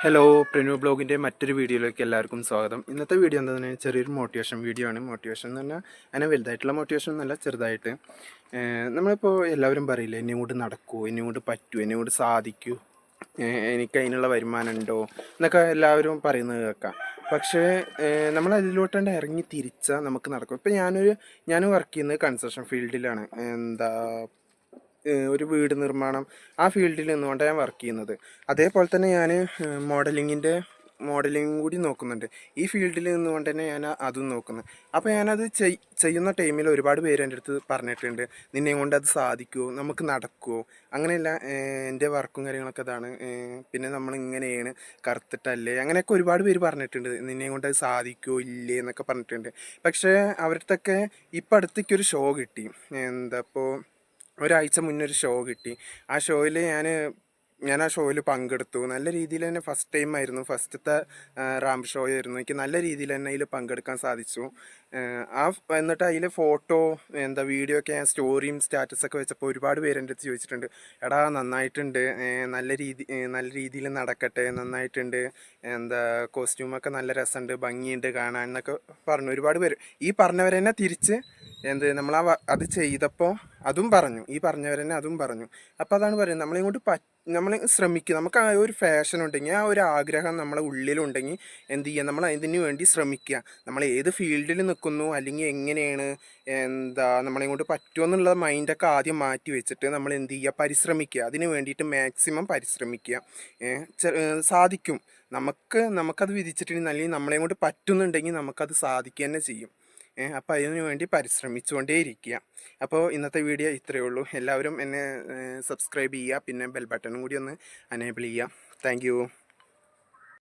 Hello Prinu ബ്ലോഗിൻ്റെ മറ്റൊരു വീഡിയോയിലേക്ക് എല്ലാവർക്കും സ്വാഗതം. ഇന്നത്തെ വീഡിയോ എന്താണെന്ന് പറഞ്ഞാൽ ചെറിയൊരു മോട്ടിവേഷൻ വീഡിയോ ആണ്. മോട്ടിവേഷൻ എന്ന് പറഞ്ഞാൽ അങ്ങനെ വലുതായിട്ടുള്ള മോട്ടിവേഷൻ എന്നല്ല, ചെറുതായിട്ട് നമ്മളിപ്പോൾ എല്ലാവരും പറയില്ലേ, എന്നെ കൊണ്ട് നടക്കുമോ, എന്നെ കൊണ്ട് പറ്റുമോ, എന്നെ കൊണ്ട് സാധിക്കൂ, എനിക്ക് അതിനുള്ള വരുമാനം ഉണ്ടോ എന്നൊക്കെ എല്ലാവരും പറയുന്നത് കേൾക്കാം. പക്ഷേ നമ്മൾ അതിലോട്ടാണ്ട് ഇറങ്ങി തിരിച്ചാൽ നമുക്ക് നടക്കും. ഇപ്പം ഞാൻ വർക്ക് ചെയ്യുന്നത് കൺസ്ട്രക്ഷൻ ഫീൽഡിലാണ്. ഒരു വീട് നിർമ്മാണം, ആ ഫീൽഡിൽ നിന്നുകൊണ്ട് ഞാൻ വർക്ക് ചെയ്യുന്നത്. അതേപോലെ തന്നെ ഞാൻ മോഡലിംഗ് കൂടി നോക്കുന്നുണ്ട്. ഈ ഫീൽഡിൽ നിന്നുകൊണ്ട് തന്നെ ഞാൻ അതും നോക്കുന്നത്. അപ്പോൾ ഞാനത് ചെയ്യുന്ന ടൈമിൽ ഒരുപാട് പേര് എൻ്റെ അടുത്ത് പറഞ്ഞിട്ടുണ്ട്, നിന്നെ കൊണ്ട് അത് സാധിക്കുമോ, നമുക്ക് നടക്കുമോ, അങ്ങനെയല്ല എൻ്റെ വർക്കും കാര്യങ്ങളൊക്കെ അതാണ്, പിന്നെ നമ്മളിങ്ങനെയാണ്, കറുത്തിട്ടല്ലേ, അങ്ങനെയൊക്കെ ഒരുപാട് പേര് പറഞ്ഞിട്ടുണ്ട്, നിന്നെ കൊണ്ട് അത് സാധിക്കുമോ ഇല്ലേ എന്നൊക്കെ പറഞ്ഞിട്ടുണ്ട്. പക്ഷേ അവരുടെ ഇപ്പം അടുത്തേക്കൊരു ഷോ കിട്ടി. ഇപ്പോൾ ഒരാഴ്ച മുന്നേ ഒരു ഷോ കിട്ടി. ആ ഷോയിൽ ഞാൻ ആ ഷോയിൽ പങ്കെടുത്തു. നല്ല രീതിയിൽ തന്നെ ഫസ്റ്റ് ടൈം ആയിരുന്നു, ഫസ്റ്റത്തെ റാമ്പ് ഷോ ആയിരുന്നു. എനിക്ക് നല്ല രീതിയിൽ തന്നെ അതിൽ പങ്കെടുക്കാൻ സാധിച്ചു. എന്നിട്ട് അതിൽ ഫോട്ടോ വീഡിയോ ഒക്കെ ഞാൻ സ്റ്റോറിയും സ്റ്റാറ്റസൊക്കെ വെച്ചപ്പോൾ ഒരുപാട് പേര് എൻ്റെ അടുത്ത് ചോദിച്ചിട്ടുണ്ട്, എടാ നന്നായിട്ടുണ്ട്, നല്ല രീതിയിൽ നടക്കട്ടെ, നന്നായിട്ടുണ്ട്, കോസ്റ്റ്യൂമൊക്കെ നല്ല രസമുണ്ട്, ഭംഗിയുണ്ട് കാണാൻ എന്നൊക്കെ പറഞ്ഞു. ഒരുപാട് പേര് ഈ പറഞ്ഞവരെന്നെ തിരിച്ച് നമ്മൾ അത് ചെയ്തപ്പോൾ അതും പറഞ്ഞു, ഈ പറഞ്ഞവരെന്നെ അതും പറഞ്ഞു. അപ്പോൾ അതാണ് പറയുന്നത്, നമ്മൾ ശ്രമിക്കുക. നമുക്ക് ആ ഒരു ഫാഷൻ ഉണ്ടെങ്കിൽ, ആ ഒരു ആഗ്രഹം നമ്മളെ ഉള്ളിലുണ്ടെങ്കിൽ എന്ത് ചെയ്യുക, നമ്മൾ അതിന് വേണ്ടി ശ്രമിക്കുക. നമ്മൾ ഏത് ഫീൽഡിൽ നിൽക്കുന്നു, അല്ലെങ്കിൽ എങ്ങനെയാണ്, നമ്മളെ കൊണ്ട് പറ്റുമെന്നുള്ള മൈൻഡൊക്കെ ആദ്യം മാറ്റി വെച്ചിട്ട് നമ്മൾ എന്ത് ചെയ്യുക, പരിശ്രമിക്കുക. അതിന് വേണ്ടിയിട്ട് മാക്സിമം പരിശ്രമിക്കുക. സാധിക്കും. നമുക്കത് വിധിച്ചിട്ടുണ്ടെങ്കിൽ, അല്ലെങ്കിൽ നമ്മളെ കൊണ്ട് പറ്റുന്നുണ്ടെങ്കിൽ നമുക്കത് സാധിക്കുക തന്നെ ചെയ്യും. അപ്പോൾ അതിനു വേണ്ടി പരിശ്രമിച്ചുകൊണ്ടേ ഇരിക്കുക. അപ്പോൾ ഇന്നത്തെ വീഡിയോ ഇത്രയേ ഉള്ളൂ. എല്ലാവരും എന്നെ സബ്സ്ക്രൈബ് ചെയ്യുക, പിന്നെ ബെൽ ബട്ടണും കൂടി ഒന്ന് അനേബിൾ ചെയ്യുക. താങ്ക്